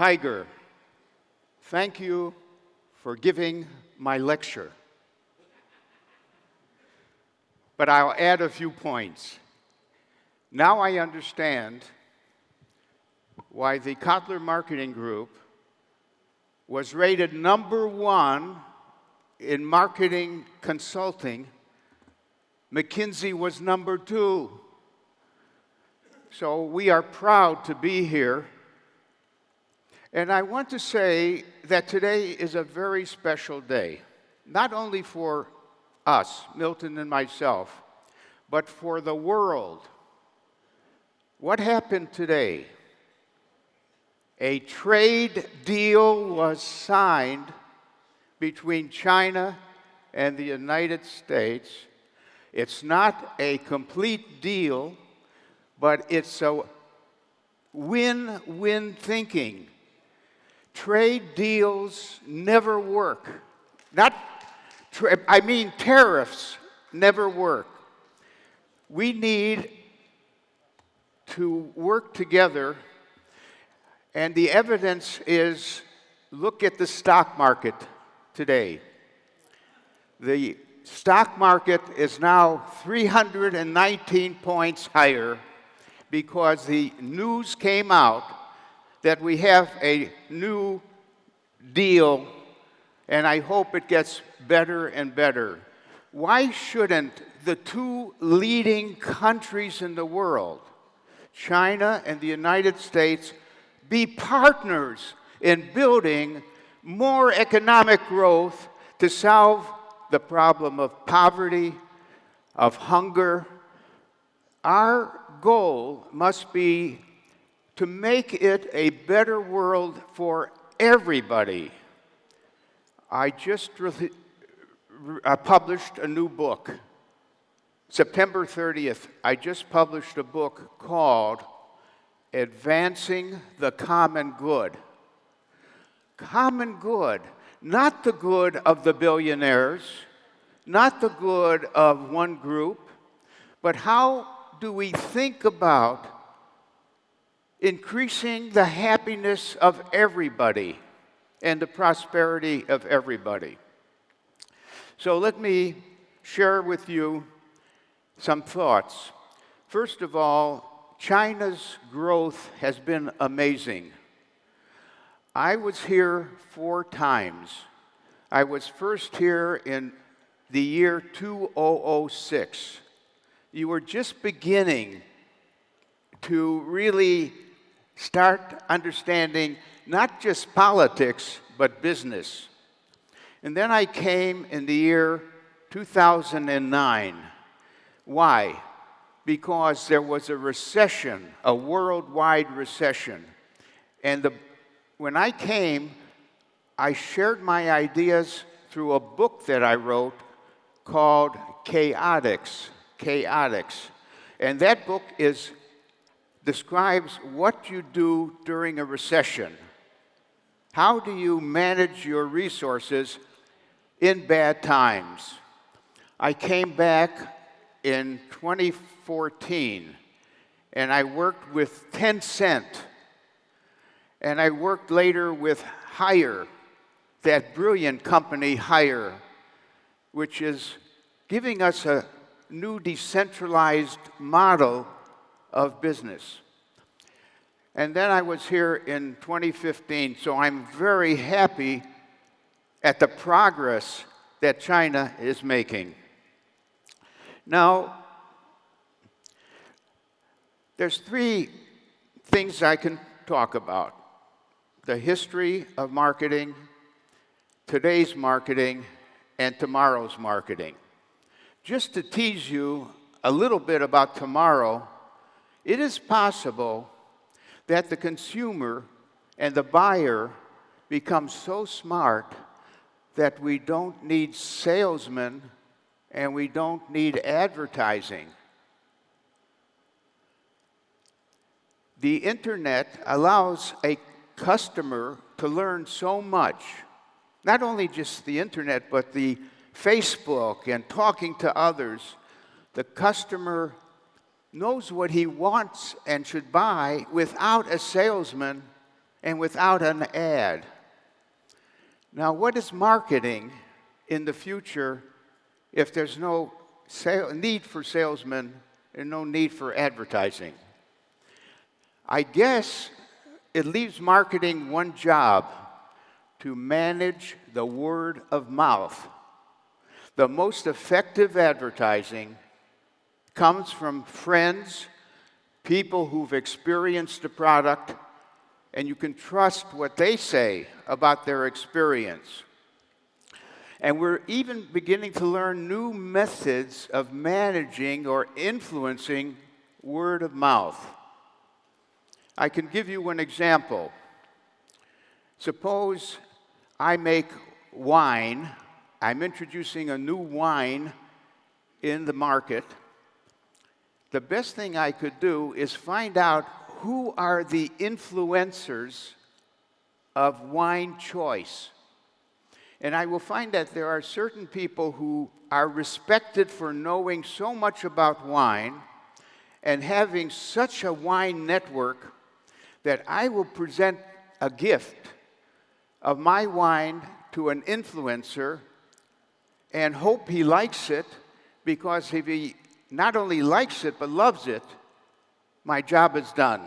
Tiger, thank you for giving my lecture. But I'll add a few points. Now I understand why the Kotler Marketing Group was rated #1 in marketing consulting. McKinsey was #2. So we are proud to be here. And I want to say that today is a very special day, not only for us, Milton and myself, but for the world. What happened today? A trade deal was signed between China and the United States. It's not a complete deal, but it's a win-win thinking. Trade deals never work. Tariffs never work. We need to work together, and the evidence is, look at the stock market today. The stock market is now 319 points higher because the news came out that we have a new deal, and I hope it gets better and better. Why shouldn't the two leading countries in the world, China and the United States, be partners in building more economic growth to solve the problem of poverty, of hunger? Our goal must be to make it a better world for everybody. I just published a new book. September 30th, I just published a book called Advancing the Common Good. Common good, not the good of the billionaires, not the good of one group, but how do we think about increasing the happiness of everybody and the prosperity of everybody? So let me share with you some thoughts. First of all, China's growth has been amazing. I was here 4 times. I was first here in the year 2006. You were just beginning to really start understanding not just politics, but business. And then I came in the year 2009. Why? Because there was a recession, a worldwide recession. And when I came, I shared my ideas through a book that I wrote called Chaotix. And that book describes what you do during a recession. How do you manage your resources in bad times? I came back in 2014, and I worked with Tencent, and I worked later with Hire, that brilliant company Hire, which is giving us a new decentralized model of business. And then I was here in 2015, so I'm very happy at the progress that China is making. Now, there's 3 things I can talk about: the history of marketing, today's marketing, and tomorrow's marketing. Just to tease you a little bit about tomorrow, it is possible that the consumer and the buyer become so smart that we don't need salesmen and we don't need advertising. The internet allows a customer to learn so much. Not only just the internet, but the Facebook and talking to others. The customer knows what he wants and should buy without a salesman and without an ad. Now, what is marketing in the future if there's no need for salesmen and no need for advertising? I guess it leaves marketing one job: to manage the word of mouth. The most effective advertising comes from friends, people who've experienced the product, and you can trust what they say about their experience. And we're even beginning to learn new methods of managing or influencing word of mouth. I can give you one example. Suppose I make wine. I'm introducing a new wine in the market. The best thing I could do is find out who are the influencers of wine choice. And I will find that there are certain people who are respected for knowing so much about wine and having such a wine network that I will present a gift of my wine to an influencer and hope he likes it, because if he not only likes it but loves it, my job is done.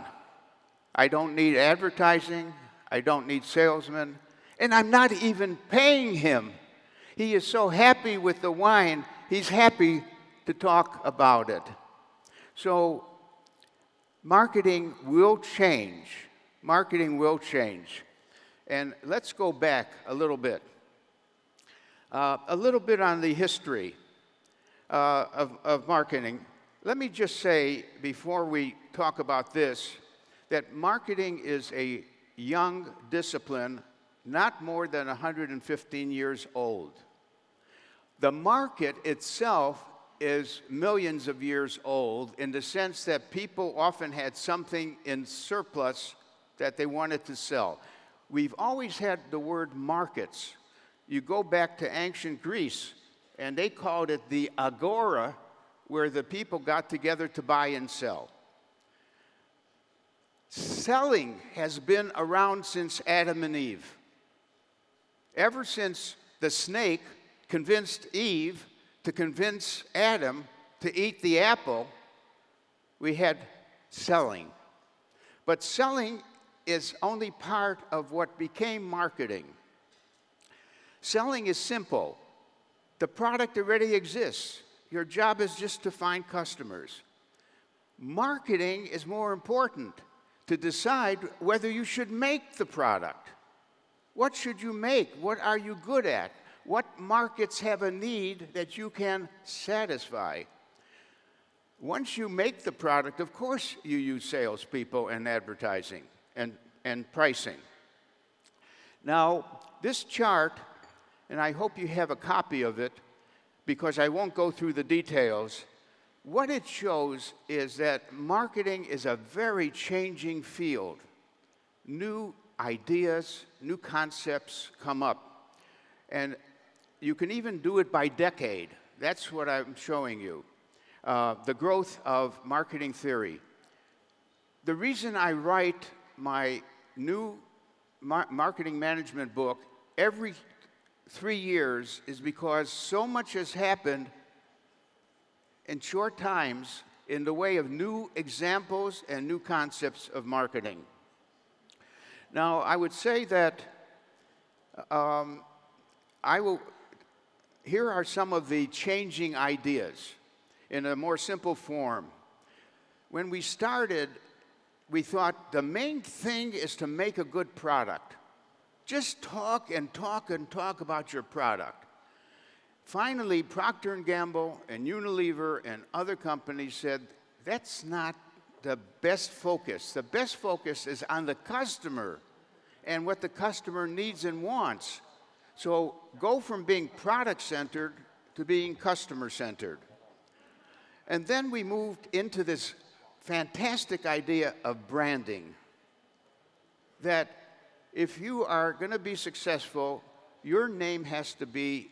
I don't need advertising, I don't need salesmen, and I'm not even paying him. He is so happy with the wine, he's happy to talk about it. So marketing will change. Marketing will change. And let's go back a little bit. On the history of marketing. Let me just say, before we talk about this, that marketing is a young discipline, not more than 115 years old. The market itself is millions of years old, in the sense that people often had something in surplus that they wanted to sell. We've always had the word markets. You go back to ancient Greece, and they called it the agora, where the people got together to buy and sell. Selling has been around since Adam and Eve. Ever since the snake convinced Eve to convince Adam to eat the apple, we had selling. But selling is only part of what became marketing. Selling is simple. The product already exists. Your job is just to find customers. Marketing is more important, to decide whether you should make the product. What should you make? What are you good at? What markets have a need that you can satisfy? Once you make the product, of course you use salespeople and advertising and pricing. Now, this chart, and I hope you have a copy of it, because I won't go through the details. What it shows is that marketing is a very changing field. New ideas, new concepts come up. And you can even do it by decade. That's what I'm showing you. The growth of marketing theory. The reason I write my new marketing management book every 3 years is because so much has happened in short times in the way of new examples and new concepts of marketing. Now, I would say that here are some of the changing ideas in a more simple form. When we started, we thought the main thing is to make a good product. Just talk and talk and talk about your product. Finally, Procter & Gamble and Unilever and other companies said, that's not the best focus. The best focus is on the customer and what the customer needs and wants. So go from being product-centered to being customer-centered. And then we moved into this fantastic idea of branding, that if you are going to be successful, your name has to be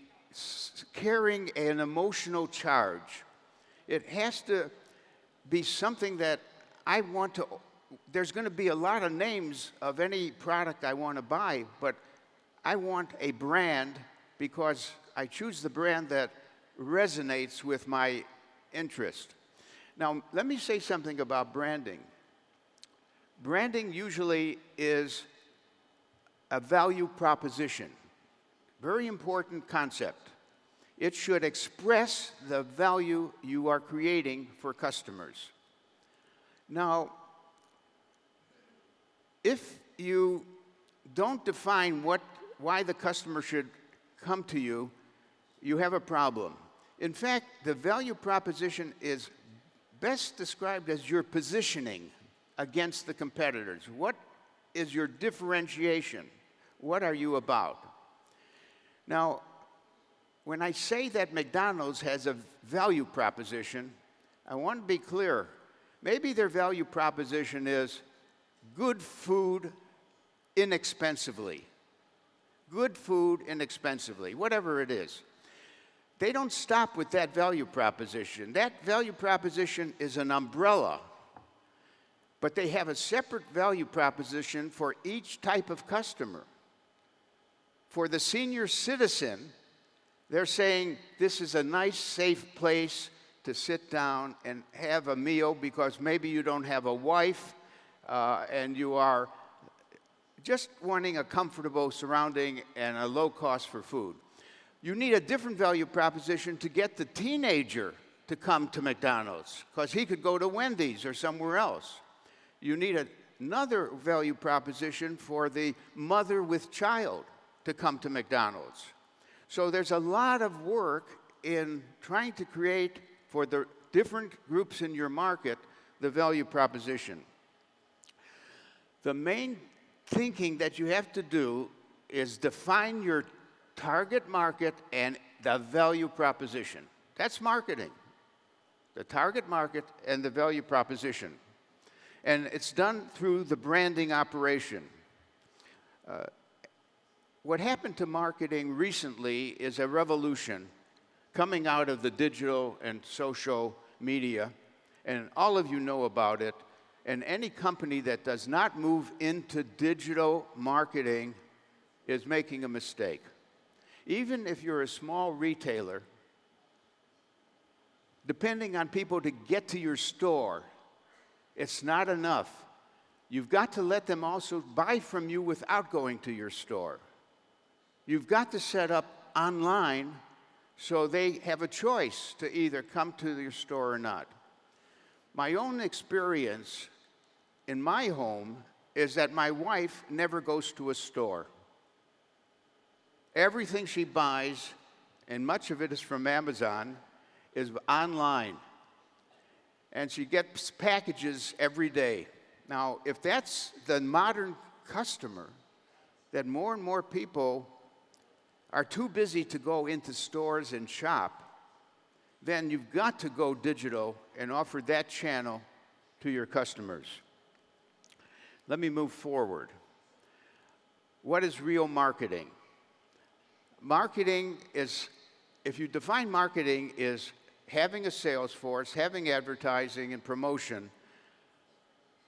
carrying an emotional charge. It has to be something that I want to there's going to be a lot of names of any product I want to buy, but I want a brand because I choose the brand that resonates with my interest. Now, let me say something about branding. Branding usually is a value proposition. Very important concept. It should express the value you are creating for customers. Now, if you don't define why the customer should come to you, you have a problem. In fact, the value proposition is best described as your positioning against the competitors. What is your differentiation? What are you about? Now, when I say that McDonald's has a value proposition, I want to be clear. Maybe their value proposition is good food inexpensively. Good food inexpensively, whatever it is. They don't stop with that value proposition. That value proposition is an umbrella. But they have a separate value proposition for each type of customer. For the senior citizen, they're saying this is a nice, safe place to sit down and have a meal because maybe you don't have a wife and you are just wanting a comfortable surrounding and a low cost for food. You need a different value proposition to get the teenager to come to McDonald's because he could go to Wendy's or somewhere else. You need another value proposition for the mother with child to come to McDonald's. So there's a lot of work in trying to create for the different groups in your market the value proposition. The main thinking that you have to do is define your target market and the value proposition. That's marketing. The target market and the value proposition. And it's done through the branding operation. What happened to marketing recently is a revolution coming out of the digital and social media, and all of you know about it. And any company that does not move into digital marketing is making a mistake. Even if you're a small retailer, depending on people to get to your store, it's not enough. You've got to let them also buy from you without going to your store. You've got to set up online so they have a choice to either come to your store or not. My own experience in my home is that my wife never goes to a store. Everything she buys, and much of it is from Amazon, is online. And she gets packages every day. Now, if that's the modern customer, then more and more people are too busy to go into stores and shop, then you've got to go digital and offer that channel to your customers. Let me move forward. What is real marketing? Marketing is, if you define marketing as having a sales force, having advertising and promotion,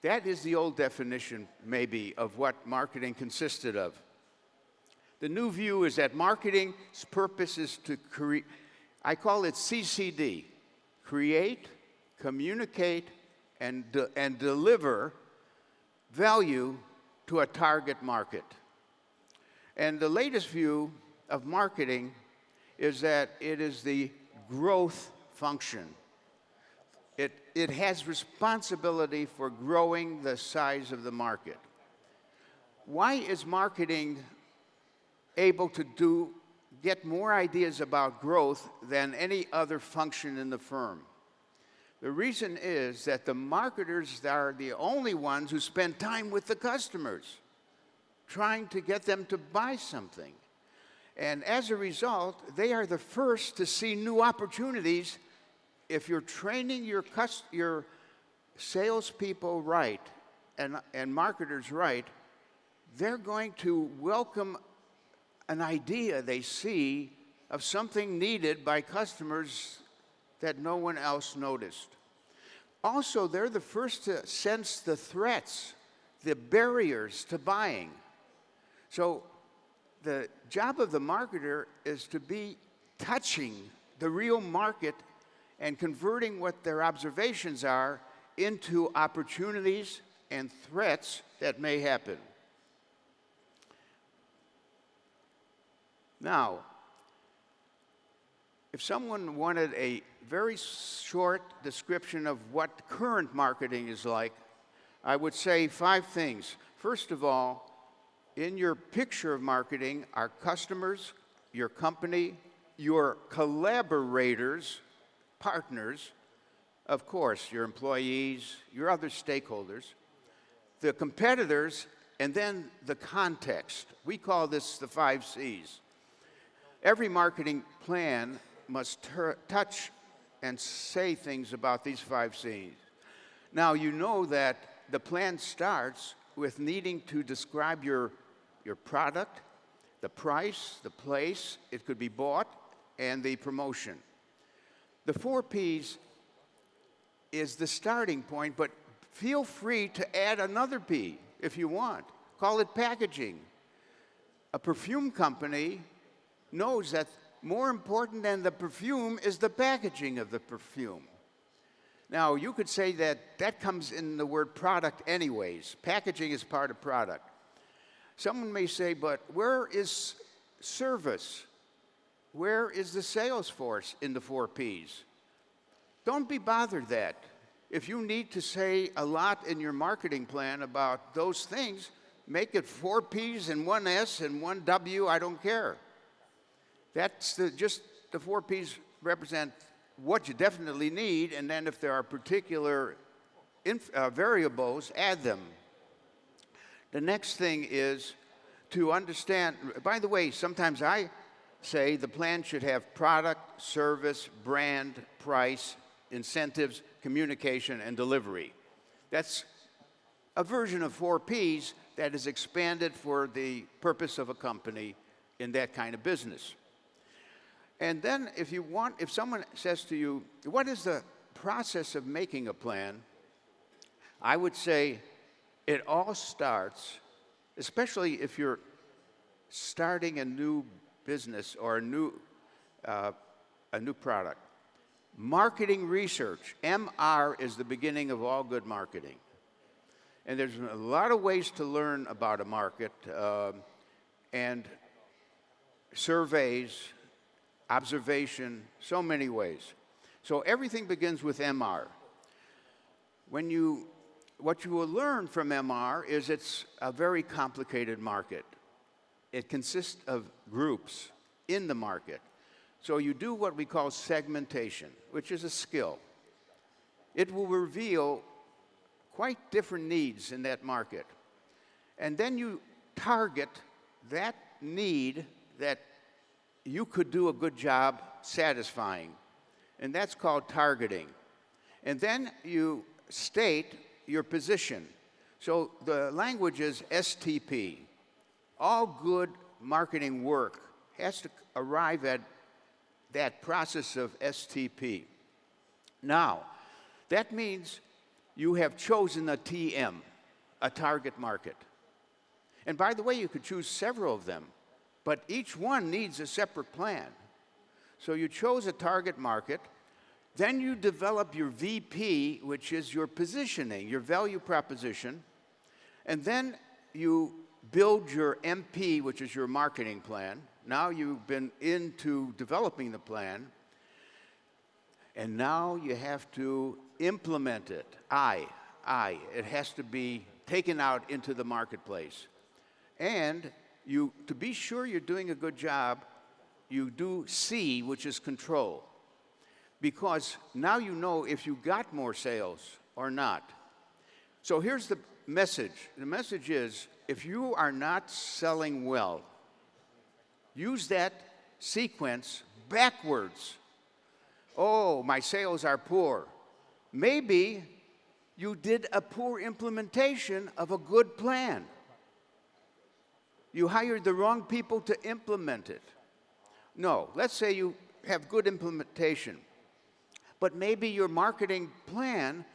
that is the old definition, maybe, of what marketing consisted of. The new view is that marketing's purpose is to create, I call it CCD, create, communicate, and deliver value to a target market. And the latest view of marketing is that it is the growth function. It has responsibility for growing the size of the market. Why is marketing able to get more ideas about growth than any other function in the firm? The reason is that the marketers are the only ones who spend time with the customers, trying to get them to buy something. And as a result, they are the first to see new opportunities. If you're training your salespeople right and marketers right, they're going to welcome an idea they see of something needed by customers that no one else noticed. also, they're the first to sense the threats, the barriers to buying. So the job of the marketer is to be touching the real market and converting what their observations are into opportunities and threats that may happen. Now, if someone wanted a very short description of what current marketing is like, I would say 5 things. First of all, in your picture of marketing are customers, your company, your collaborators, partners, of course, your employees, your other stakeholders, the competitors, and then the context. We call this the 5 C's. Every marketing plan must touch and say things about these 5 C's. Now, you know that the plan starts with needing to describe your product, the price, the place it could be bought, and the promotion. The 4 P's is the starting point, but feel free to add another P if you want. Call it packaging. A perfume company knows that more important than the perfume is the packaging of the perfume. Now, you could say that that comes in the word product anyways. Packaging is part of product. Someone may say, but where is service? Where is the sales force in the 4 P's? Don't be bothered that. If you need to say a lot in your marketing plan about those things, make it 4 P's and 1 S and 1 W, I don't care. That's just the 4 P's represent what you definitely need, and then if there are particular variables, add them. The next thing is to understand, by the way, sometimes I say the plan should have product, service, brand, price, incentives, communication, and delivery. That's a version of 4 P's that is expanded for the purpose of a company in that kind of business. And then if someone says to you, what is the process of making a plan? I would say it all starts, especially if you're starting a new business or a new product. Marketing research, MR, is the beginning of all good marketing. And there's a lot of ways to learn about a market, and surveys, observation, so many ways. So everything begins with MR. What you will learn from MR is it's a very complicated market. It consists of groups in the market. So you do what we call segmentation, which is a skill. It will reveal quite different needs in that market. And then you target that need that you could do a good job satisfying. And that's called targeting. And then you state your position. So the language is STP. All good marketing work has to arrive at that process of STP. Now, that means you have chosen a TM, a target market. And by the way, you could choose several of them, but each one needs a separate plan. So you chose a target market, then you develop your VP, which is your positioning, your value proposition, and then you build your MP, which is your marketing plan. Now you've been into developing the plan, and now you have to implement it. It has to be taken out into the marketplace. And to be sure you're doing a good job, you do C, which is control. Because now you know if you got more sales or not. So here's the message. The message is, if you are not selling well, use that sequence backwards. Oh, my sales are poor. Maybe you did a poor implementation of a good plan. You hired the wrong people to implement it. No, let's say you have good implementation, but maybe your marketing plan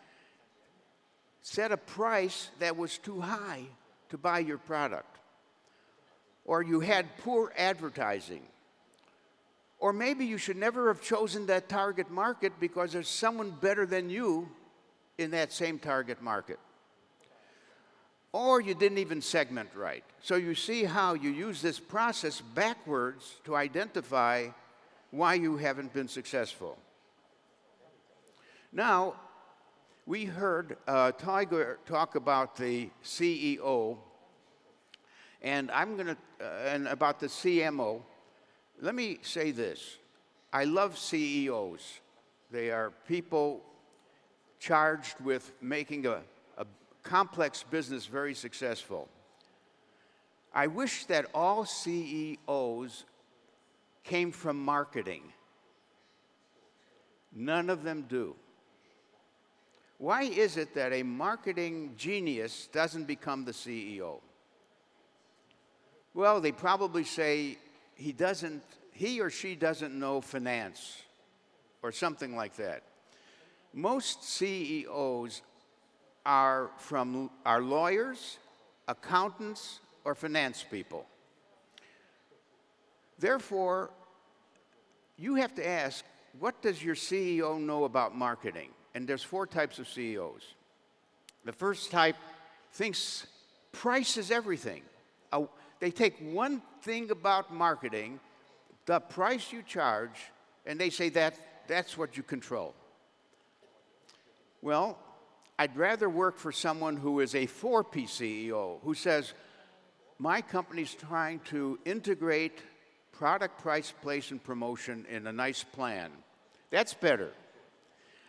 set a price that was too high to buy your product. Or you had poor advertising. Or maybe you should never have chosen that target market because there's someone better than you in that same target market. Or you didn't even segment right. So you see how you use this process backwards to identify why you haven't been successful. Now, we heard Tiger talk about the CEO, and and about the CMO. Let me say this. I love CEOs. They are people charged with making a complex business very successful. I wish that all CEOs came from marketing. None of them do. Why is it that a marketing genius doesn't become the CEO? Well, they probably say he or she doesn't know finance or something like that. Most CEOs are lawyers, accountants, or finance people. Therefore, you have to ask, what does your CEO know about marketing? And there's 4 types of CEOs. The first type thinks price is everything. They take one thing about marketing, the price you charge, and they say that's what you control. Well, I'd rather work for someone who is a 4P CEO, who says, my company's trying to integrate product, price, place, and promotion in a nice plan. That's better.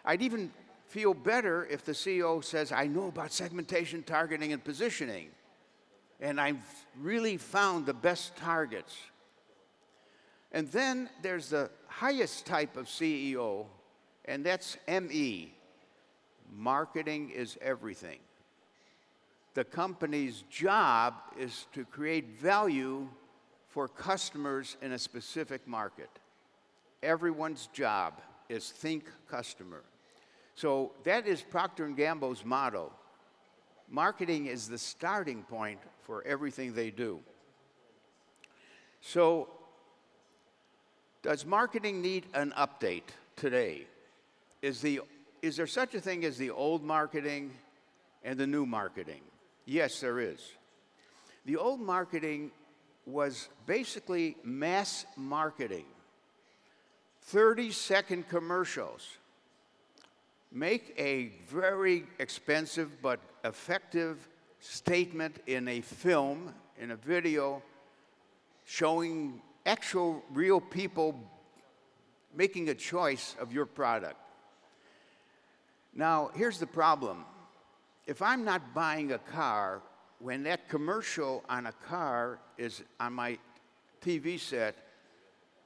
I'd even feel better if the CEO says, I know about segmentation, targeting, and positioning, and I've really found the best targets. And then there's the highest type of CEO, and that's ME. Marketing is everything. The company's job is to create value for customers in a specific market. Everyone's job is think customer. So that is Procter & Gamble's motto. Marketing is the starting point for everything they do. So, does marketing need an update today? Is there such a thing as the old marketing and the new marketing? Yes, there is. The old marketing was basically mass marketing. 30-second commercials. Make a very expensive but effective statement in a film, in a video, showing actual real people making a choice of your product. Now, here's the problem. If I'm not buying a car, when that commercial on a car is on my TV set,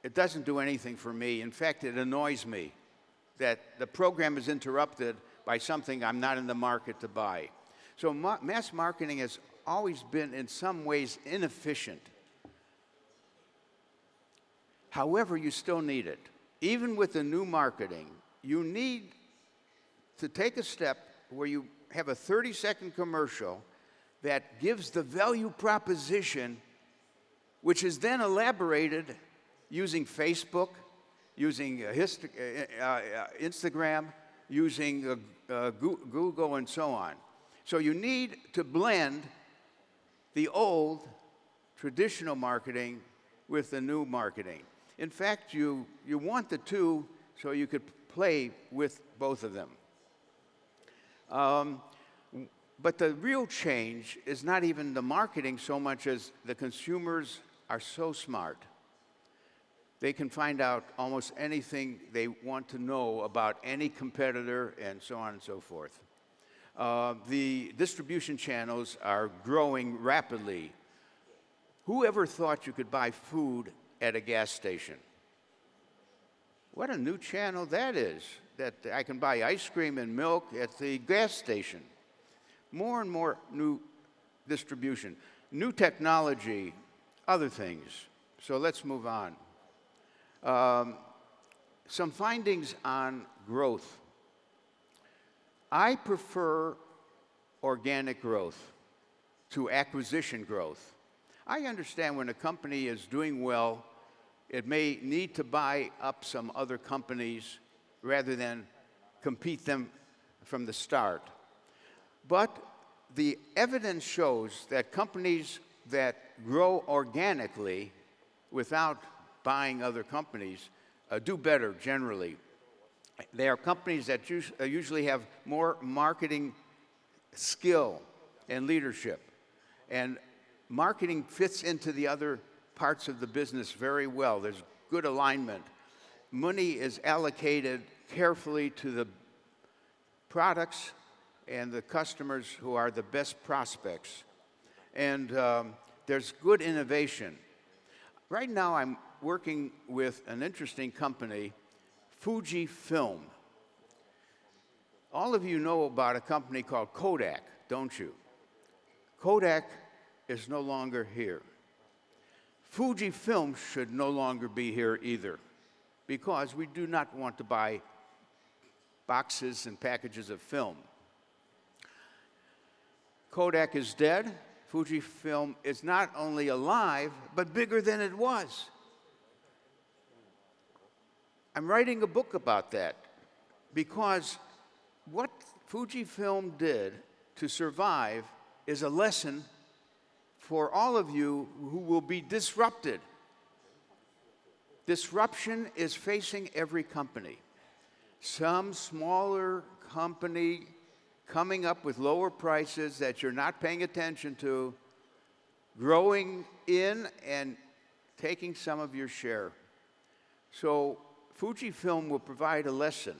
it doesn't do anything for me. In fact, it annoys me that the program is interrupted by something I'm not in the market to buy. So mass marketing has always been, in some ways, inefficient. However, you still need it. Even with the new marketing, you need to take a step where you have a 30-second commercial that gives the value proposition, which is then elaborated using Facebook, using Instagram, using Google, and so on. So you need to blend the old traditional marketing with the new marketing. In fact, you want the two so you could play with both of them. But the real change is not even the marketing so much as the consumers are so smart. They can find out almost anything they want to know about any competitor and so on and so forth. The distribution channels are growing rapidly. Whoever thought you could buy food at a gas station? What a new channel that is, that I can buy ice cream and milk at the gas station. More and more new distribution, new technology, other things. So let's move on. Some findings on growth. I prefer organic growth to acquisition growth. I understand when a company is doing well, it may need to buy up some other companies rather than compete them from the start. But the evidence shows that companies that grow organically without buying other companies do better generally. They are companies that usually have more marketing skill and leadership. And marketing fits into the other parts of the business very well. There's good alignment. Money is allocated carefully to the products and the customers who are the best prospects. And there's good innovation. Right now I'm working with an interesting company, Fujifilm. All of you know about a company called Kodak, don't you? Kodak is no longer here. Fujifilm should no longer be here either, because we do not want to buy boxes and packages of film. Kodak is dead. Fujifilm is not only alive, but bigger than it was. I'm writing a book about that because what Fujifilm did to survive is a lesson for all of you who will be disrupted. Disruption is facing every company. Some smaller company coming up with lower prices that you're not paying attention to, growing in and taking some of your share. So Fujifilm will provide a lesson.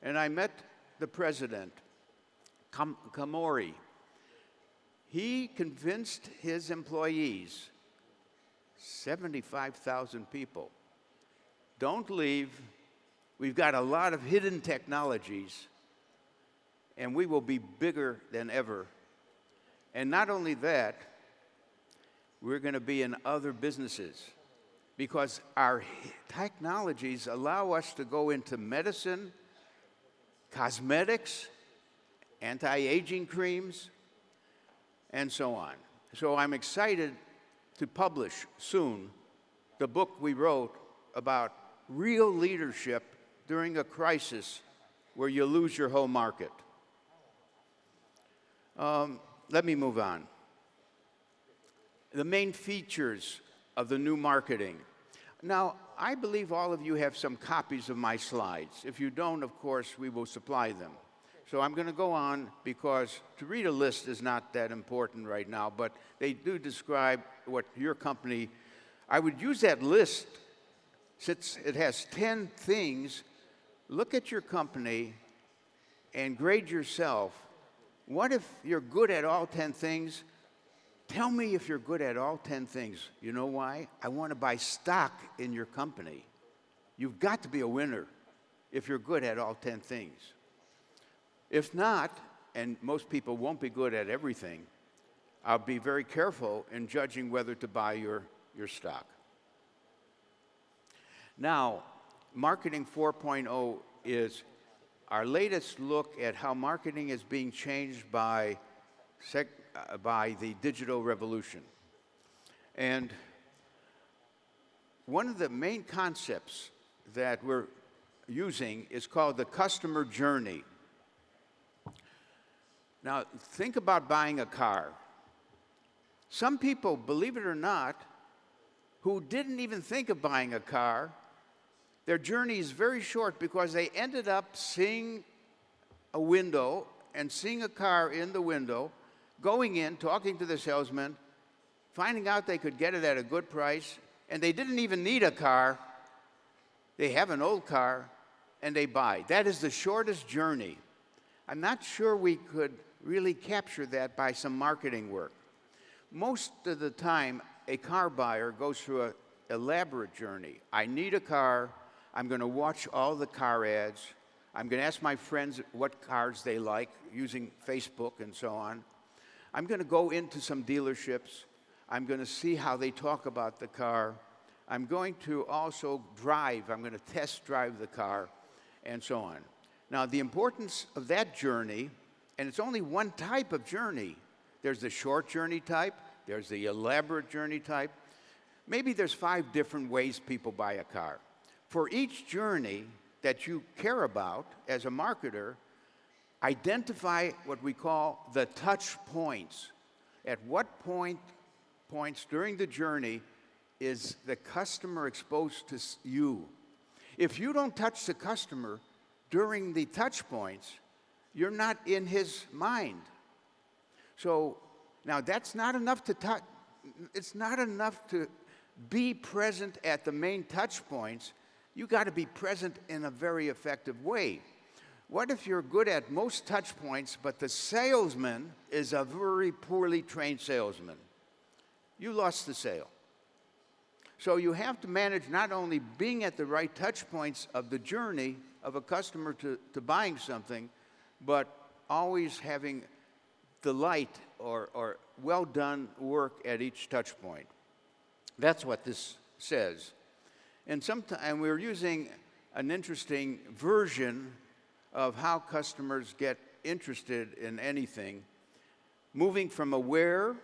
And I met the president, Kamori. He convinced his employees, 75,000 people, don't leave. We've got a lot of hidden technologies, and we will be bigger than ever. And not only that, we're going to be in other businesses because our technologies allow us to go into medicine, cosmetics, anti-aging creams, and so on. So I'm excited to publish soon the book we wrote about real leadership during a crisis where you lose your whole market. Let me move on. The main features of the new marketing. Now, I believe all of you have some copies of my slides. If you don't, of course, we will supply them. So I'm going to go on because to read a list is not that important right now, but they do describe what your company, I would use that list since it has 10 things. Look at your company and grade yourself. What if you're good at all 10 things? Tell me if you're good at all 10 things. You know why? I want to buy stock in your company. You've got to be a winner if you're good at all 10 things. If not, and most people won't be good at everything, I'll be very careful in judging whether to buy your stock. Now, Marketing 4.0 is our latest look at how marketing is being changed by the digital revolution. And one of the main concepts that we're using is called the customer journey. Now, think about buying a car. Some people, believe it or not, who didn't even think of buying a car, their journey is very short because they ended up seeing a window and seeing a car in the window, going in, talking to the salesman, finding out they could get it at a good price, and they didn't even need a car. They have an old car, and they buy. That is the shortest journey. I'm not sure we could really capture that by some marketing work. Most of the time, a car buyer goes through an elaborate journey. I need a car. I'm going to watch all the car ads. I'm going to ask my friends what cars they like using Facebook and so on. I'm going to go into some dealerships. I'm going to see how they talk about the car. I'm going to also drive. I'm going to test drive the car and so on. Now, the importance of that journey And it's only one type of journey. There's the short journey type, there's the elaborate journey type. Maybe there's 5 different ways people buy a car. For each journey that you care about as a marketer, identify what we call the touch points. At what points during the journey is the customer exposed to you? If you don't touch the customer during the touch points, you're not in his mind. So now that's not enough to touch. It's not enough to be present at the main touch points. You got to be present in a very effective way. What if you're good at most touch points, but the salesman is a very poorly trained salesman? You lost the sale. So you have to manage not only being at the right touch points of the journey of a customer to buying something, but always having delight or well done work at each touch point. That's what this says. And we're using an interesting version of how customers get interested in anything, moving from aware,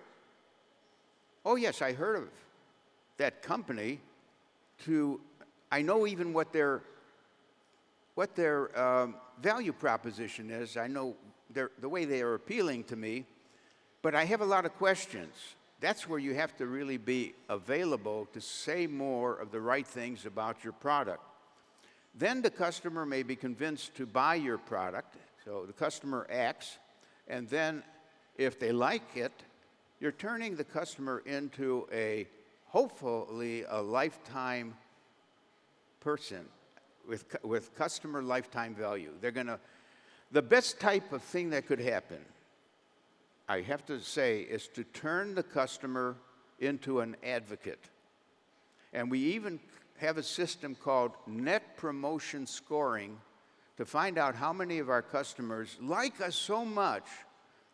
oh yes, I heard of that company, to I know even what their value proposition is. I know the way they are appealing to me, but I have a lot of questions. That's where you have to really be available to say more of the right things about your product. Then the customer may be convinced to buy your product. So the customer acts, and then if they like it, you're turning the customer into hopefully a lifetime person with customer lifetime value. The best type of thing that could happen, I have to say, is to turn the customer into an advocate. And we even have a system called net promotion scoring to find out how many of our customers like us so much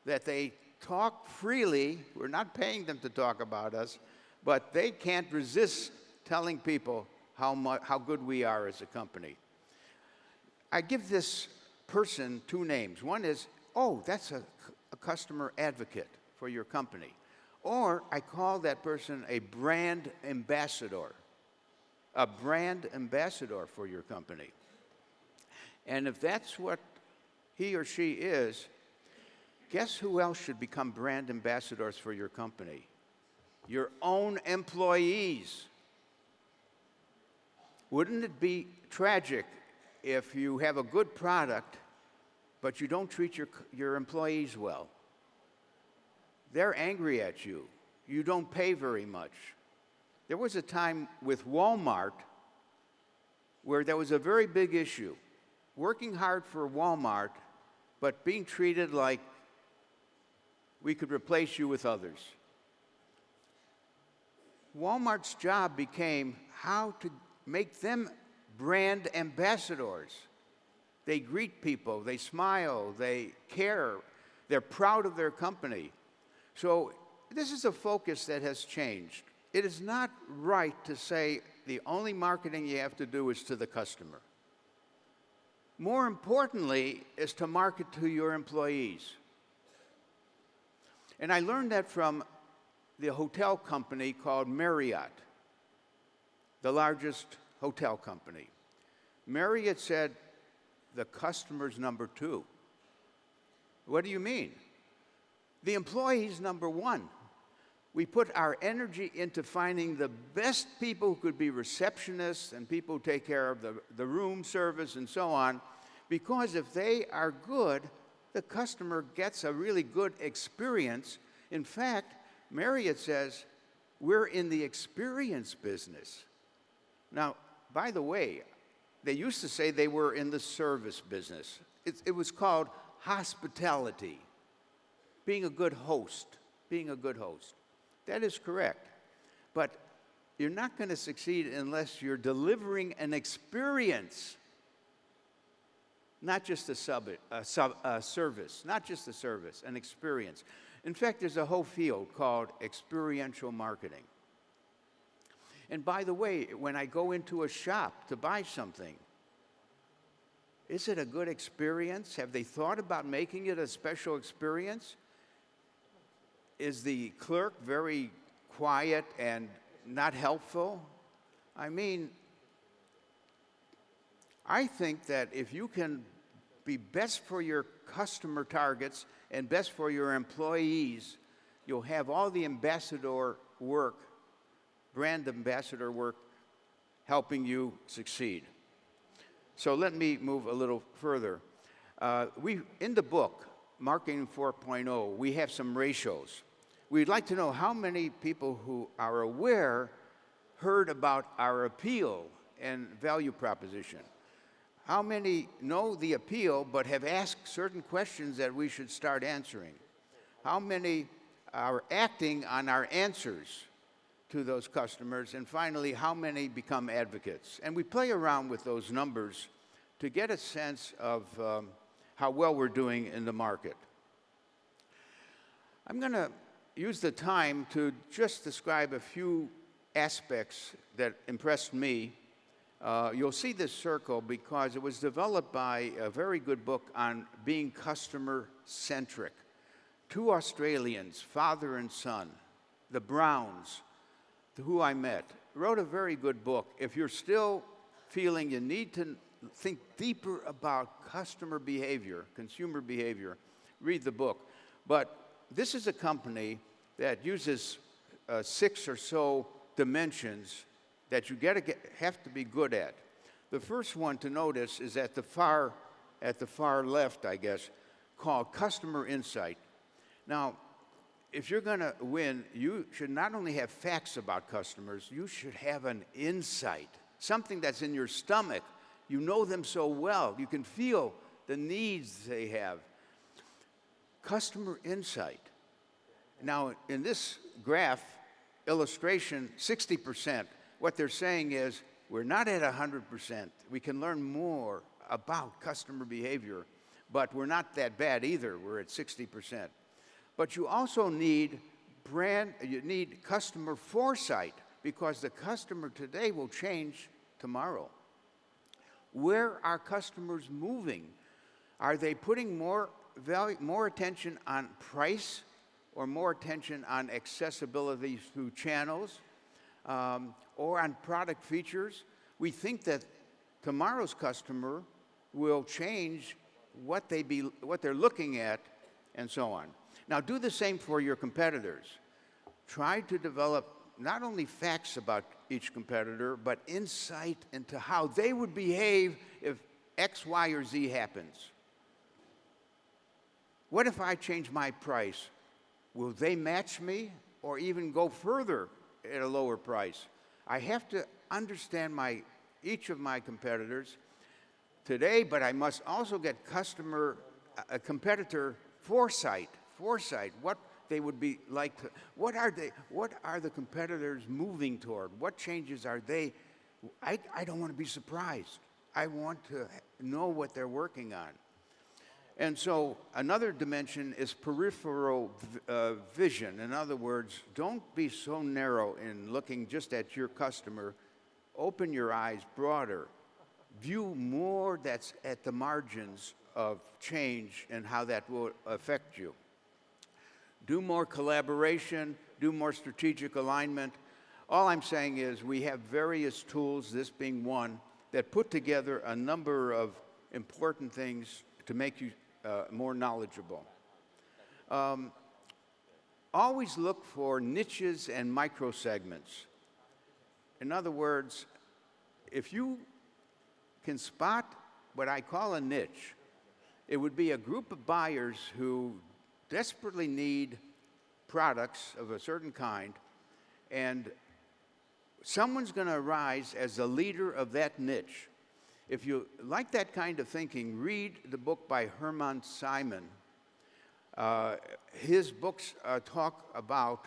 that they talk freely. We're not paying them to talk about us, but they can't resist telling people how good we are as a company. I give this person 2 names. One is, oh, that's a customer advocate for your company. Or I call that person a brand ambassador. A brand ambassador for your company. And if that's what he or she is, guess who else should become brand ambassadors for your company? Your own employees. Wouldn't it be tragic if you have a good product, but you don't treat your employees well? They're angry at you. You don't pay very much. There was a time with Walmart where there was a very big issue. Working hard for Walmart, but being treated like we could replace you with others. Walmart's job became how to make them brand ambassadors. They greet people, they smile, they care, they're proud of their company. So this is a focus that has changed. It is not right to say the only marketing you have to do is to the customer. More importantly is to market to your employees. And I learned that from the hotel company called Marriott, the largest hotel company. Marriott said, the customer's number 2. What do you mean? The employee's number 1. We put our energy into finding the best people who could be receptionists and people who take care of the room service and so on, because if they are good, the customer gets a really good experience. In fact, Marriott says, we're in the experience business. Now, by the way, they used to say they were in the service business. It was called hospitality, being a good host, being a good host. That is correct. But you're not going to succeed unless you're delivering an experience, not just a service, not just a service, an experience. In fact, there's a whole field called experiential marketing. And by the way, when I go into a shop to buy something, Is it a good experience? Have they thought about making it a special experience? Is the clerk very quiet and not helpful? I mean, I think that if you can be best for your customer targets and best for your employees, you'll have all the ambassador work, brand ambassador work, helping you succeed. So let me move a little further. In the book, Marketing 4.0, we have some ratios. We'd like to know how many people who are aware heard about our appeal and value proposition. How many know the appeal but have asked certain questions that we should start answering? How many are acting on our answers to those customers? And finally, how many become advocates? And we play around with those numbers to get a sense of how well we're doing in the market. I'm going to use the time to just describe a few aspects that impressed me. You'll see this circle because it was developed by a very good book on being customer-centric. Two Australians, father and son, the Browns, who I met, wrote a very good book. If you're still feeling you need to think deeper about customer behavior, consumer behavior, read the book. But this is a company that uses 6 or so dimensions that you have to be good at. The first one to notice is at the far left, I guess, called customer insight. Now, if you're going to win, you should not only have facts about customers, you should have an insight, something that's in your stomach. You know them so well. You can feel the needs they have. Customer insight. Now, in this graph illustration, 60%, what they're saying is we're not at 100%. We can learn more about customer behavior, but we're not that bad either. We're at 60%. But you also need customer foresight because the customer today will change tomorrow. Where are customers moving? Are they putting more attention on price or more attention on accessibility through channels or on product features? We think that tomorrow's customer will change what they're looking at and so on. Now, do the same for your competitors. Try to develop not only facts about each competitor, but insight into how they would behave if X, Y, or Z happens. What if I change my price? Will they match me or even go further at a lower price? I have to understand each of my competitors today, but I must also get competitor foresight, what they would be like what are the competitors moving toward? What changes are they? I don't want to be surprised. I want to know what they're working on. And so another dimension is peripheral vision. In other words, don't be so narrow in looking just at your customer. Open your eyes broader. View more that's at the margins of change and how that will affect you. Do more collaboration, do more strategic alignment. All I'm saying is we have various tools, this being one, that put together a number of important things to make you more knowledgeable. Always look for niches and microsegments. In other words, if you can spot what I call a niche, it would be a group of buyers who desperately need products of a certain kind, and someone's going to arise as the leader of that niche. If you like that kind of thinking, read the book by Hermann Simon. His books talk about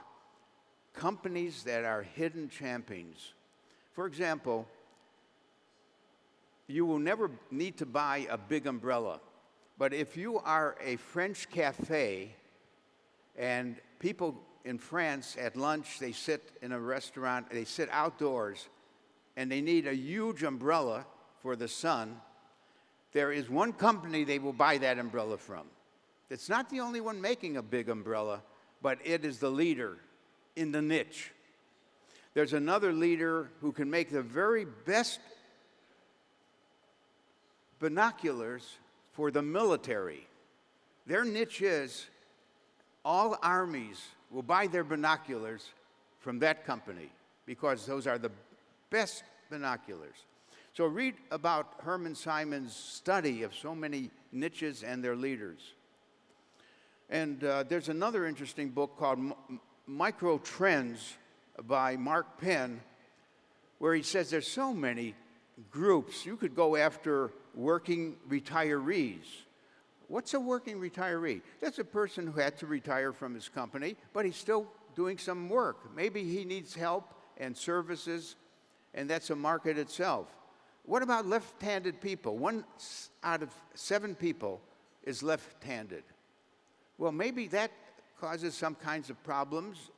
companies that are hidden champions. For example, you will never need to buy a big umbrella. But if you are a French cafe and people in France at lunch, they sit in a restaurant, they sit outdoors, and they need a huge umbrella for the sun, there is one company they will buy that umbrella from. It's not the only one making a big umbrella, but it is the leader in the niche. There's another leader who can make the very best binoculars for the military. Their niche is all armies will buy their binoculars from that company because those are the best binoculars. So read about Herman Simon's study of so many niches and their leaders. And there's another interesting book called Micro Trends by Mark Penn, where he says there's so many groups. You could go after working retirees. What's a working retiree? That's a person who had to retire from his company, but he's still doing some work. Maybe he needs help and services, and that's a market itself. What about left-handed people? 1 out of 7 people is left-handed. Well, maybe that causes some kinds of problems,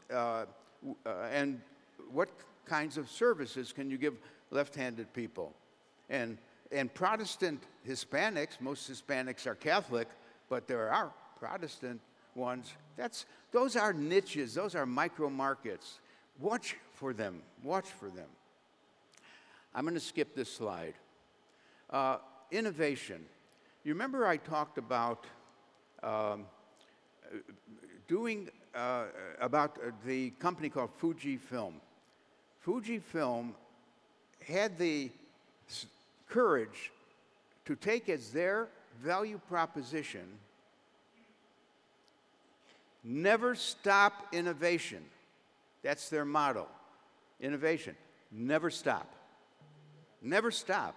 and what kinds of services can you give left-handed people? And Protestant Hispanics, most Hispanics are Catholic, but there are Protestant ones. Those are niches, those are micro markets. Watch for them, watch for them. I'm going to skip this slide. Innovation. You remember I talked about about the company called Fujifilm. Fujifilm had the courage to take as their value proposition, never stop innovation. That's their motto. Innovation. Never stop. Never stop.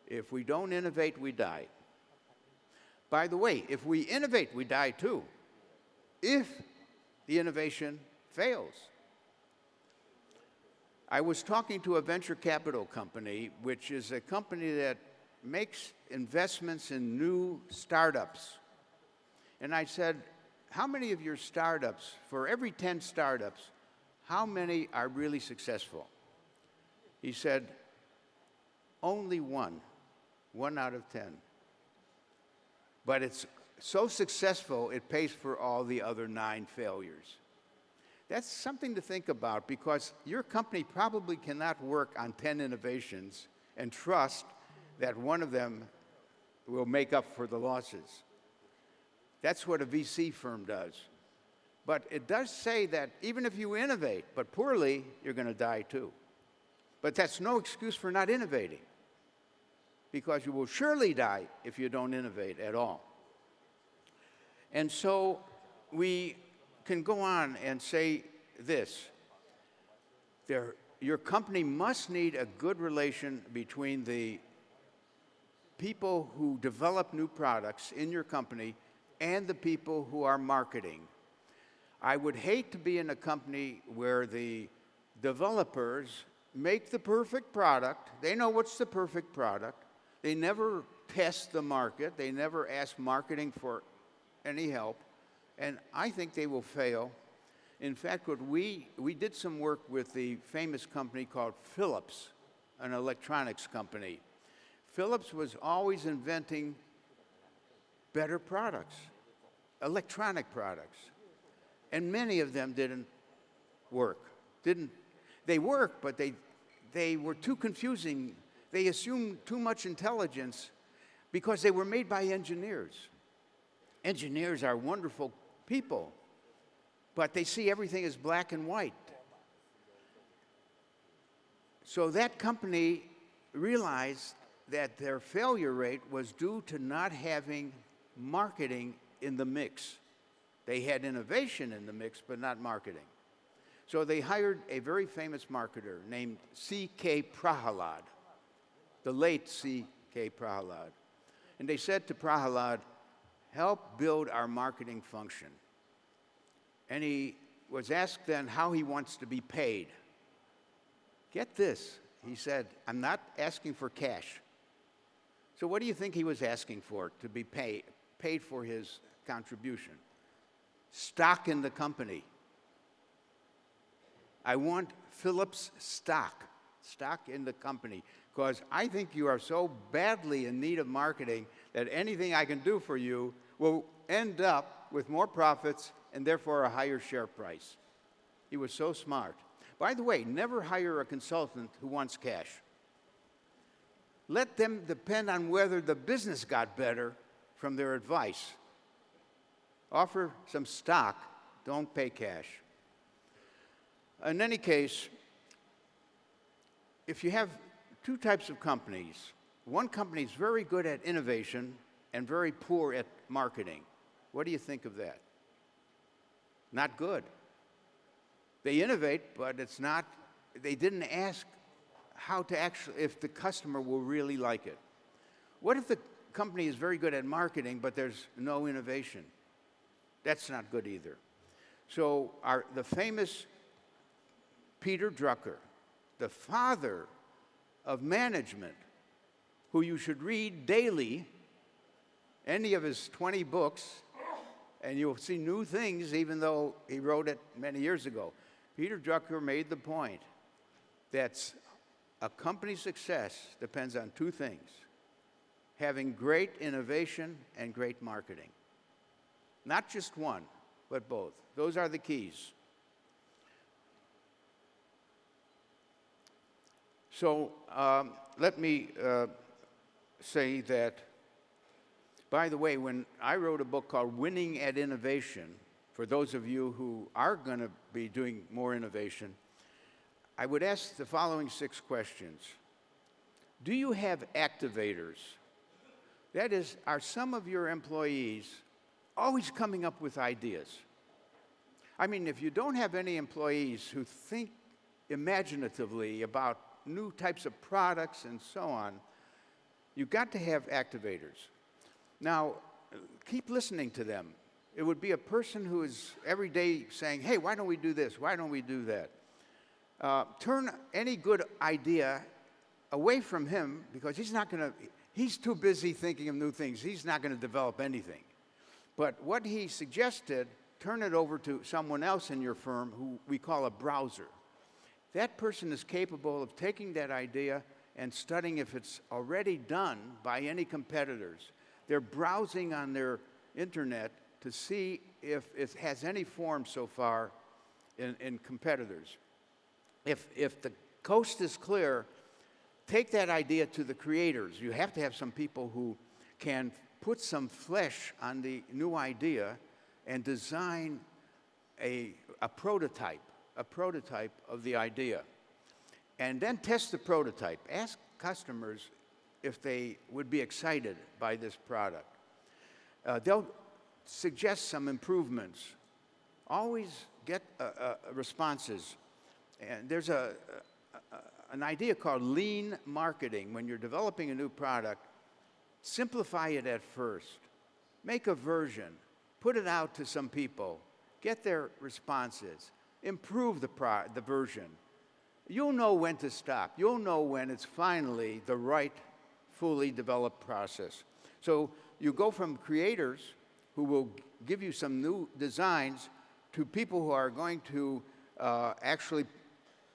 If we don't innovate, we die. By the way, if we innovate, we die too. If the innovation fails. I was talking to a venture capital company, which is a company that makes investments in new startups. And I said, how many of your startups, for every 10 startups, how many are really successful? He said, only 1 out of 10. But it's so successful, it pays for all the other 9 failures. That's something to think about, because your company probably cannot work on 10 innovations and trust that one of them will make up for the losses. That's what a VC firm does. But it does say that even if you innovate, but poorly, you're going to die too. But that's no excuse for not innovating, because you will surely die if you don't innovate at all. And so we can go on and say this. Your company must need a good relation between the people who develop new products in your company and the people who are marketing. I would hate to be in a company where the developers make the perfect product. They know what's the perfect product. They never test the market. They never ask marketing for any help. And I think they will fail. In fact, we did some work with the famous company called Philips, an electronics company. Philips was always inventing better products, electronic products. And many of them didn't work. They worked, but they were too confusing. They assumed too much intelligence because they were made by engineers. Engineers are wonderful people, but they see everything as black and white. So that company realized that their failure rate was due to not having marketing in the mix. They had innovation in the mix, but not marketing. So they hired a very famous marketer named C.K. Prahalad, the late C.K. Prahalad. And they said to Prahalad, help build our marketing function. And he was asked then how he wants to be paid. Get this, he said, I'm not asking for cash. So what do you think he was asking for to be paid for his contribution? Stock in the company. I want Philips stock in the company, because I think you are so badly in need of marketing that anything I can do for you will end up with more profits and therefore a higher share price. He was so smart. By the way, never hire a consultant who wants cash. Let them depend on whether the business got better from their advice. Offer some stock, don't pay cash. In any case, if you have two types of companies, one company is very good at innovation and very poor at marketing. What do you think of that? Not good. They innovate, but it's not, they didn't ask how to actually, if the customer will really like it. What if the company is very good at marketing, but there's no innovation? That's not good either. So the famous Peter Drucker, the father of management, who you should read daily, any of his 20 books, and you'll see new things even though he wrote it many years ago. Peter Drucker made the point that a company's success depends on two things: having great innovation and great marketing. Not just one, but both. Those are the keys. So let me say that, by the way, when I wrote a book called Winning at Innovation, for those of you who are going to be doing more innovation, I would ask the following 6 questions. Do you have activators? That is, are some of your employees always coming up with ideas? I mean, if you don't have any employees who think imaginatively about new types of products and so on, you've got to have activators. Now, keep listening to them. It would be a person who is every day saying, hey, why don't we do this? Why don't we do that? Turn any good idea away from him, because he's too busy thinking of new things. He's not going to develop anything. But what he suggested, turn it over to someone else in your firm who we call a browser. That person is capable of taking that idea and studying if it's already done by any competitors. They're browsing on their internet to see if it has any form so far in competitors. If the coast is clear, take that idea to the creators. You have to have some people who can put some flesh on the new idea and design a prototype of the idea. And then test the prototype. Ask customers if they would be excited by this product. They'll suggest some improvements. Always get responses. And there's an idea called lean marketing. When you're developing a new product, simplify it at first. Make a version. Put it out to some people. Get their responses. Improve the version. You'll know when to stop. You'll know when it's finally the right, fully developed process. So you go from creators who will give you some new designs to people who are going to actually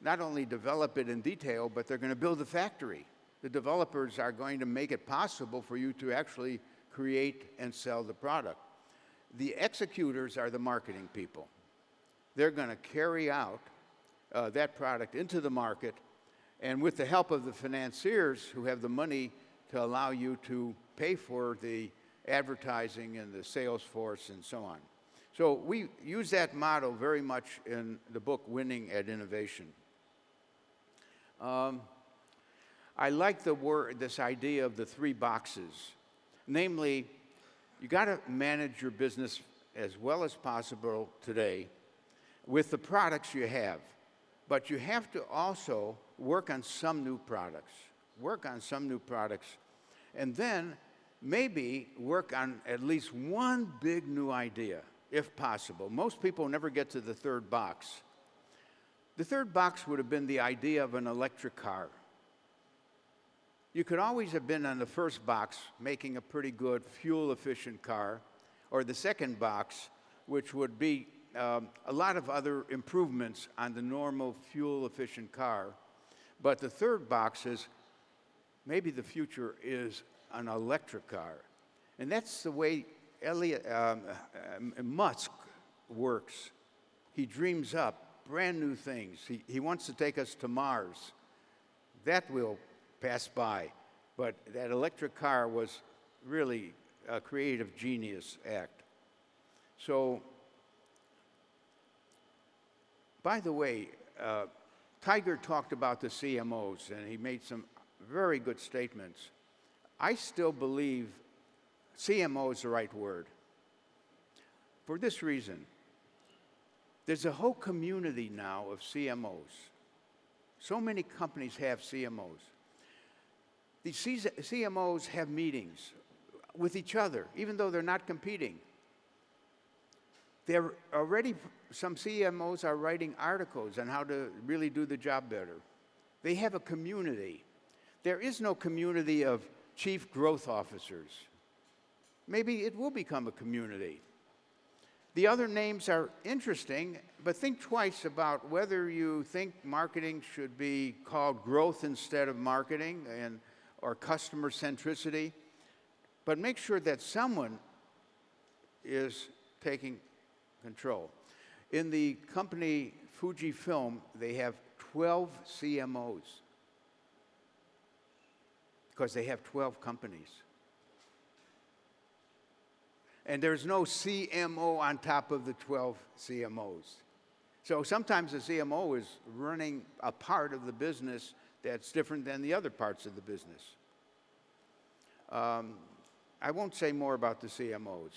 not only develop it in detail, but they're going to build a factory. The developers are going to make it possible for you to actually create and sell the product. The executors are the marketing people. They're going to carry out that product into the market, and with the help of the financiers who have the money to allow you to pay for the advertising and the sales force and so on. So we use that motto very much in the book Winning at Innovation. I like this idea of the 3 boxes. Namely, you got to manage your business as well as possible today with the products you have. But you have to also work on some new products. Work on some new products. And then maybe work on at least one big new idea, if possible. Most people never get to the 3rd box. The 3rd box would have been the idea of an electric car. You could always have been on the 1st box, making a pretty good fuel-efficient car, or the 2nd box, which would be a lot of other improvements on the normal fuel-efficient car. But the 3rd box is, maybe the future is an electric car. And that's the way Musk works. He dreams up brand new things. He wants to take us to Mars. That will pass by. But that electric car was really a creative genius act. So, by the way, Tiger talked about the CMOs, and he made some very good statements. I still believe CMO is the right word. For this reason, there's a whole community now of CMOs. So many companies have CMOs. These CMOs have meetings with each other, even though they're not competing. Some CMOs are writing articles on how to really do the job better. They have a community. There is no community of chief growth officers. Maybe it will become a community. The other names are interesting, but think twice about whether you think marketing should be called growth instead of marketing or customer centricity. But make sure that someone is taking control. In the company Fujifilm, they have 12 CMOs because they have 12 companies. And there's no CMO on top of the 12 CMOs. So sometimes the CMO is running a part of the business that's different than the other parts of the business. I won't say more about the CMOs.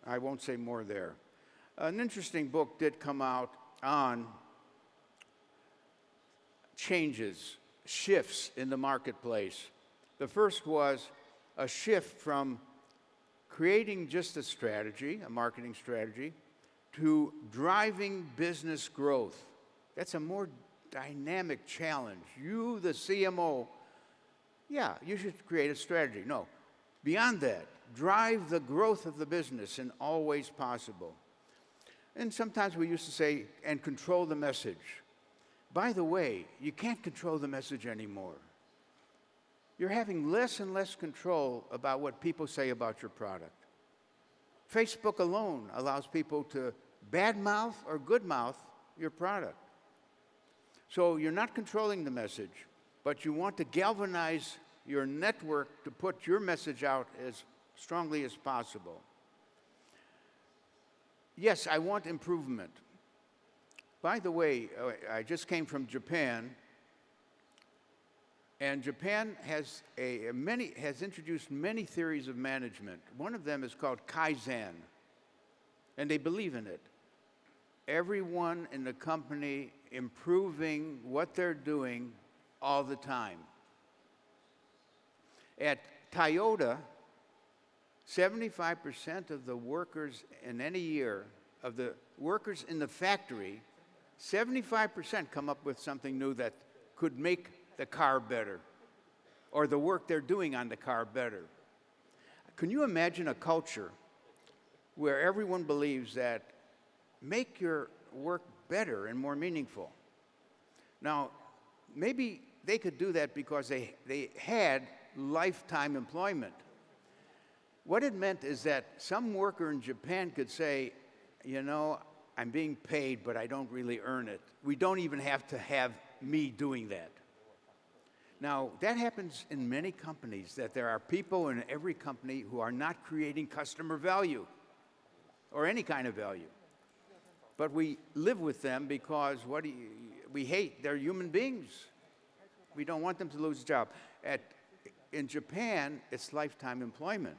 I won't say more there. An interesting book did come out on shifts in the marketplace. The first was a shift from creating just a strategy, a marketing strategy, to driving business growth. That's a more dynamic challenge. You, the CMO, yeah, you should create a strategy. No, beyond that, drive the growth of the business in all ways possible. And sometimes we used to say, and control the message. By the way, you can't control the message anymore. You're having less and less control about what people say about your product. Facebook alone allows people to badmouth or goodmouth your product. So you're not controlling the message, but you want to galvanize your network to put your message out as strongly as possible. Yes, I want improvement. By the way, I just came from Japan, and Japan has introduced many theories of management. One of them is called Kaizen, and they believe in it. Everyone in the company improving what they're doing all the time. At Toyota, 75% of the workers in any year, of the workers in the factory, 75% come up with something new that could make the car better, or the work they're doing on the car better. Can you imagine a culture where everyone believes that make your work better and more meaningful? Now, maybe they could do that because they had lifetime employment. What it meant is that some worker in Japan could say, you know, I'm being paid, but I don't really earn it. We don't even have to have me doing that. Now, that happens in many companies, that there are people in every company who are not creating customer value or any kind of value. But we live with them because we hate. They're human beings. We don't want them to lose a job. In Japan, it's lifetime employment.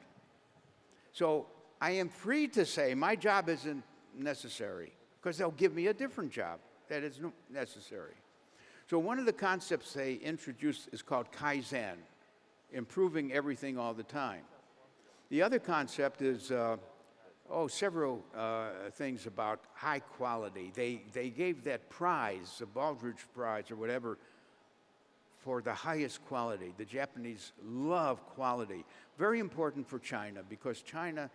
So I am free to say my job isn't necessary because they'll give me a different job that is necessary. So one of the concepts they introduced is called Kaizen, improving everything all the time. The other concept is several things about high quality. They gave that prize, the Baldrige Prize or whatever, for the highest quality. The Japanese love quality. Very important for China because China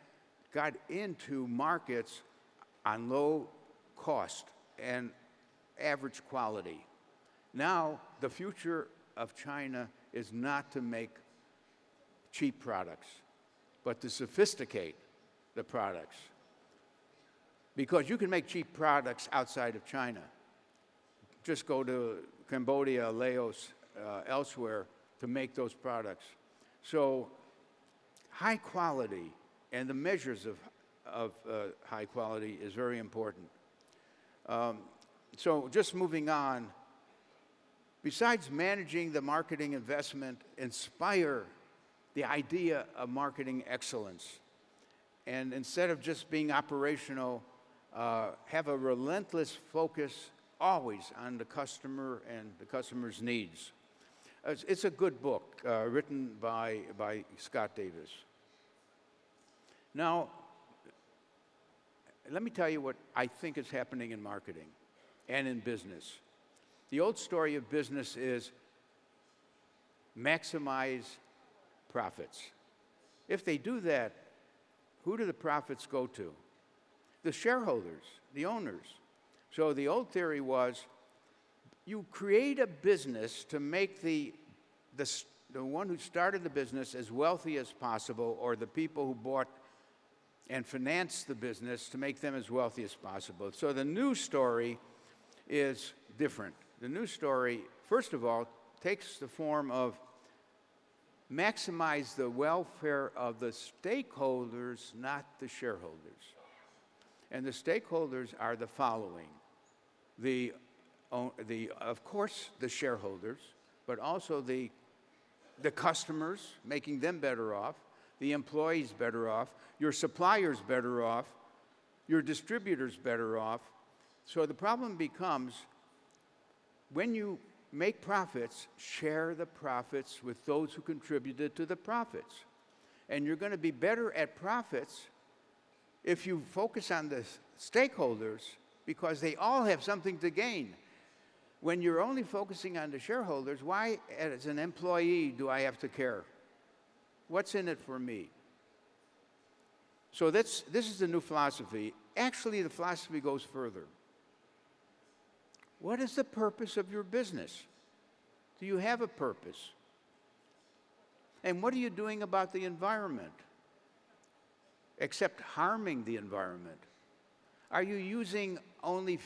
got into markets on low cost and average quality. Now, the future of China is not to make cheap products, but to sophisticate the products. Because you can make cheap products outside of China. Just go to Cambodia, Laos, elsewhere to make those products. So high quality and the measures of high quality is very important. So just moving on, besides managing the marketing investment, inspire the idea of marketing excellence. And instead of just being operational, have a relentless focus always on the customer and the customer's needs. It's a good book written by Scott Davis. Now, let me tell you what I think is happening in marketing and in business. The old story of business is maximize profits. If they do that, who do the profits go to? The shareholders, the owners. So the old theory was you create a business to make the one who started the business as wealthy as possible, or the people who bought and financed the business to make them as wealthy as possible. So the new story is different. The new story, first of all, takes the form of maximize the welfare of the stakeholders, not the shareholders. And the stakeholders are the following. Of course, the shareholders, but also the customers, making them better off, the employees better off, your suppliers better off, your distributors better off. So the problem becomes, when you make profits, share the profits with those who contributed to the profits. And you're going to be better at profits if you focus on the stakeholders, because they all have something to gain. When you're only focusing on the shareholders, why, as an employee, do I have to care? What's in it for me? So this is the new philosophy. Actually, the philosophy goes further. What is the purpose of your business? Do you have a purpose? And what are you doing about the environment, except harming the environment? Are you using only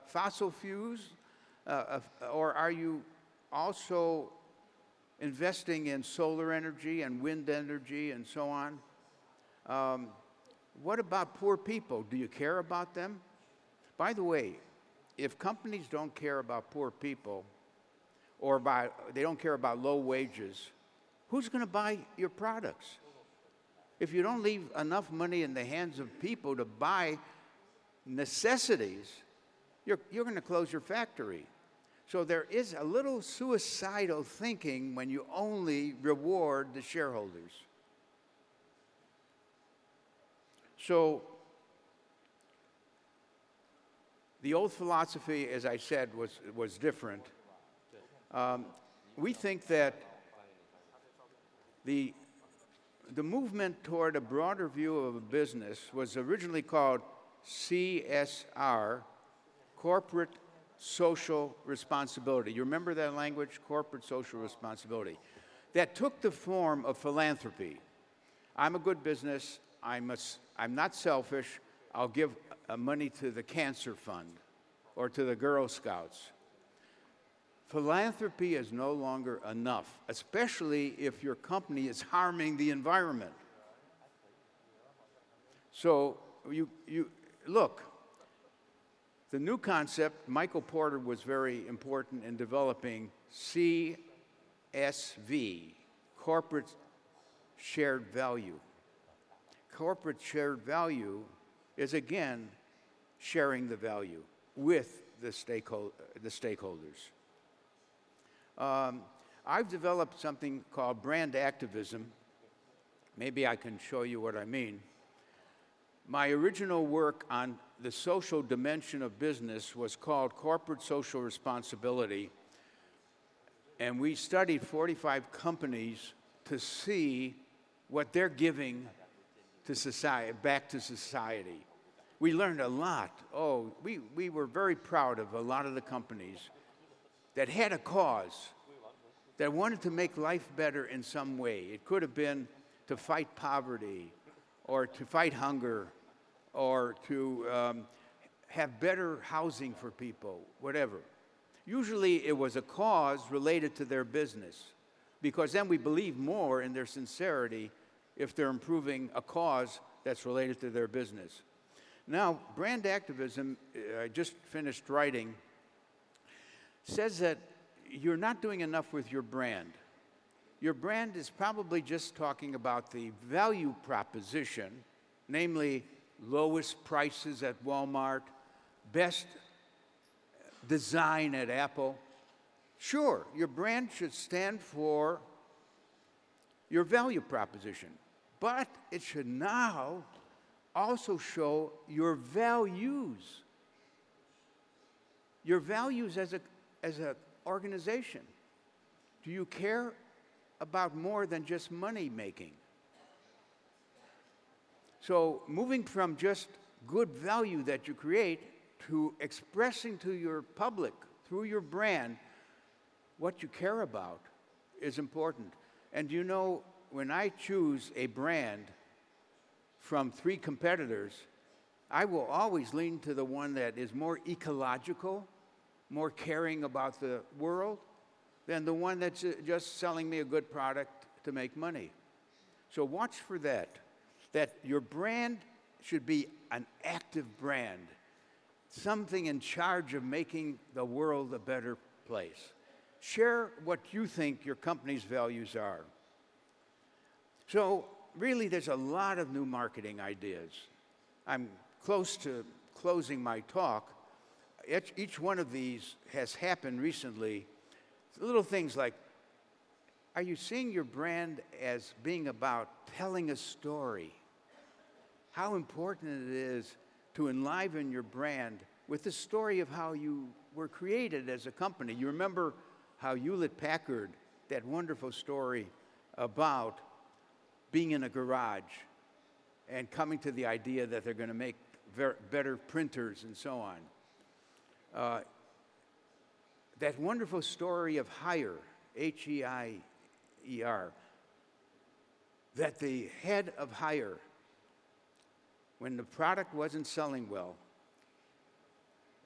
fossil fuels, or are you also investing in solar energy and wind energy and so on? What about poor people? Do you care about them? By the way, if companies don't care about poor people, or they don't care about low wages, who's going to buy your products? If you don't leave enough money in the hands of people to buy necessities, you're going to close your factory. So there is a little suicidal thinking when you only reward the shareholders. So the old philosophy, as I said, was different. We think that the movement toward a broader view of a business was originally called CSR, Corporate Social Responsibility. You remember that language, corporate social responsibility? That took the form of philanthropy. I'm a good business. I'm not selfish. I'll give money to the Cancer Fund or to the Girl Scouts. Philanthropy is no longer enough, especially if your company is harming the environment. So you look, the new concept, Michael Porter was very important in developing CSV, Corporate Shared Value. Corporate shared value is, again, sharing the value with the stakeholders. I've developed something called brand activism. Maybe I can show you what I mean. My original work on the social dimension of business was called Corporate Social Responsibility, and we studied 45 companies to see what they're giving to society, back to society. We learned a lot. We were very proud of a lot of the companies that had a cause, that wanted to make life better in some way. It could have been to fight poverty, or to fight hunger, or to have better housing for people, whatever. Usually it was a cause related to their business, because then we believe more in their sincerity if they're improving a cause that's related to their business. Now, brand activism, I just finished writing, says that you're not doing enough with your brand. Your brand is probably just talking about the value proposition, namely lowest prices at Walmart, best design at Apple. Sure, your brand should stand for your value proposition, but it should now also show your values. Your values as an organization. Do you care about more than just money making? So moving from just good value that you create to expressing to your public through your brand what you care about is important. And you know, when I choose a brand from 3 competitors, I will always lean to the one that is more ecological, more caring about the world, than the one that's just selling me a good product to make money. So watch for that your brand should be an active brand, something in charge of making the world a better place. Share what you think your company's values are. So really, there's a lot of new marketing ideas. I'm close to closing my talk. Each one of these has happened recently. Little things like, are you seeing your brand as being about telling a story? How important it is to enliven your brand with the story of how you were created as a company. You remember how Hewlett-Packard, that wonderful story about being in a garage and coming to the idea that they're going to make better printers and so on. That wonderful story of Haier, H-E-I-E-R, that the head of Haier, when the product wasn't selling well,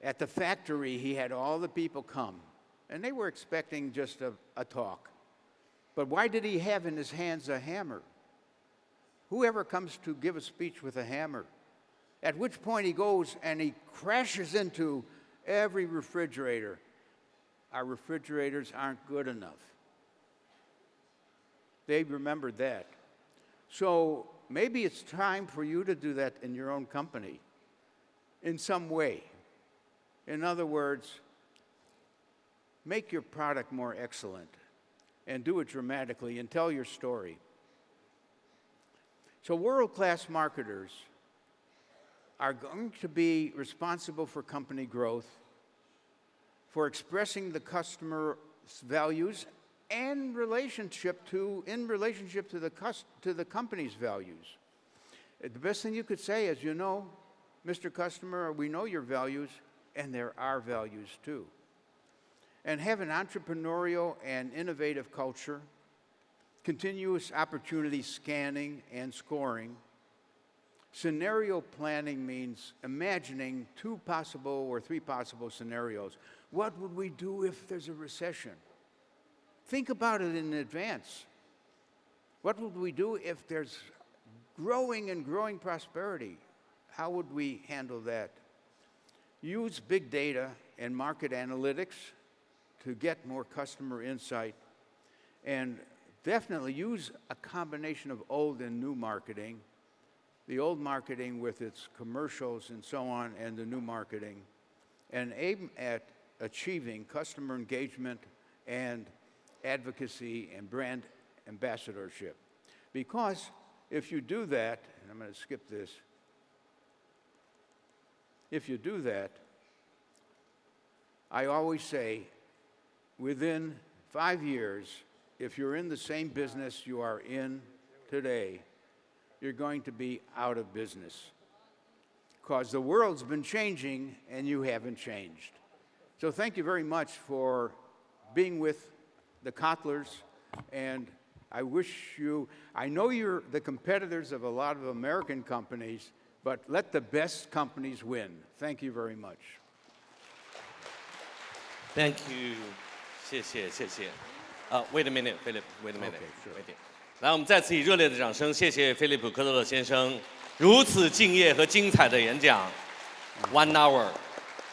at the factory he had all the people come, and they were expecting just a talk. But why did he have in his hands a hammer? Whoever comes to give a speech with a hammer? At which point he goes and he crashes into every refrigerator. Our refrigerators aren't good enough. They remembered that. So maybe it's time for you to do that in your own company in some way. In other words, make your product more excellent and do it dramatically and tell your story. So world-class marketers are going to be responsible for company growth, for expressing the customer's values and in relationship to the company's values. The best thing you could say is, you know, Mr. Customer, we know your values, and they're our values too. And have an entrepreneurial and innovative culture, continuous opportunity scanning and scoring. Scenario planning means imagining 2 possible or 3 possible scenarios. What would we do if there's a recession? Think about it in advance. What would we do if there's growing and growing prosperity? How would we handle that? Use big data and market analytics to get more customer insight, and definitely use a combination of old and new marketing, the old marketing with its commercials and so on, and the new marketing, and aim at achieving customer engagement and advocacy and brand ambassadorship. Because if you do that, and I'm going to skip this, if you do that, I always say, within 5 years, if you're in the same business you are in today, you're going to be out of business. Because the world's been changing and you haven't changed. So thank you very much for being with the Kotlers, and I know you're the competitors of a lot of American companies, but let the best companies win. Thank you very much. Thank you， 谢谢。Wait a minute, Philip. Wait a minute. Okay, sure. Wait. 来，我们再次以热烈的掌声，谢谢菲利普·科特勒先生如此敬业和精彩的演讲。1 hour。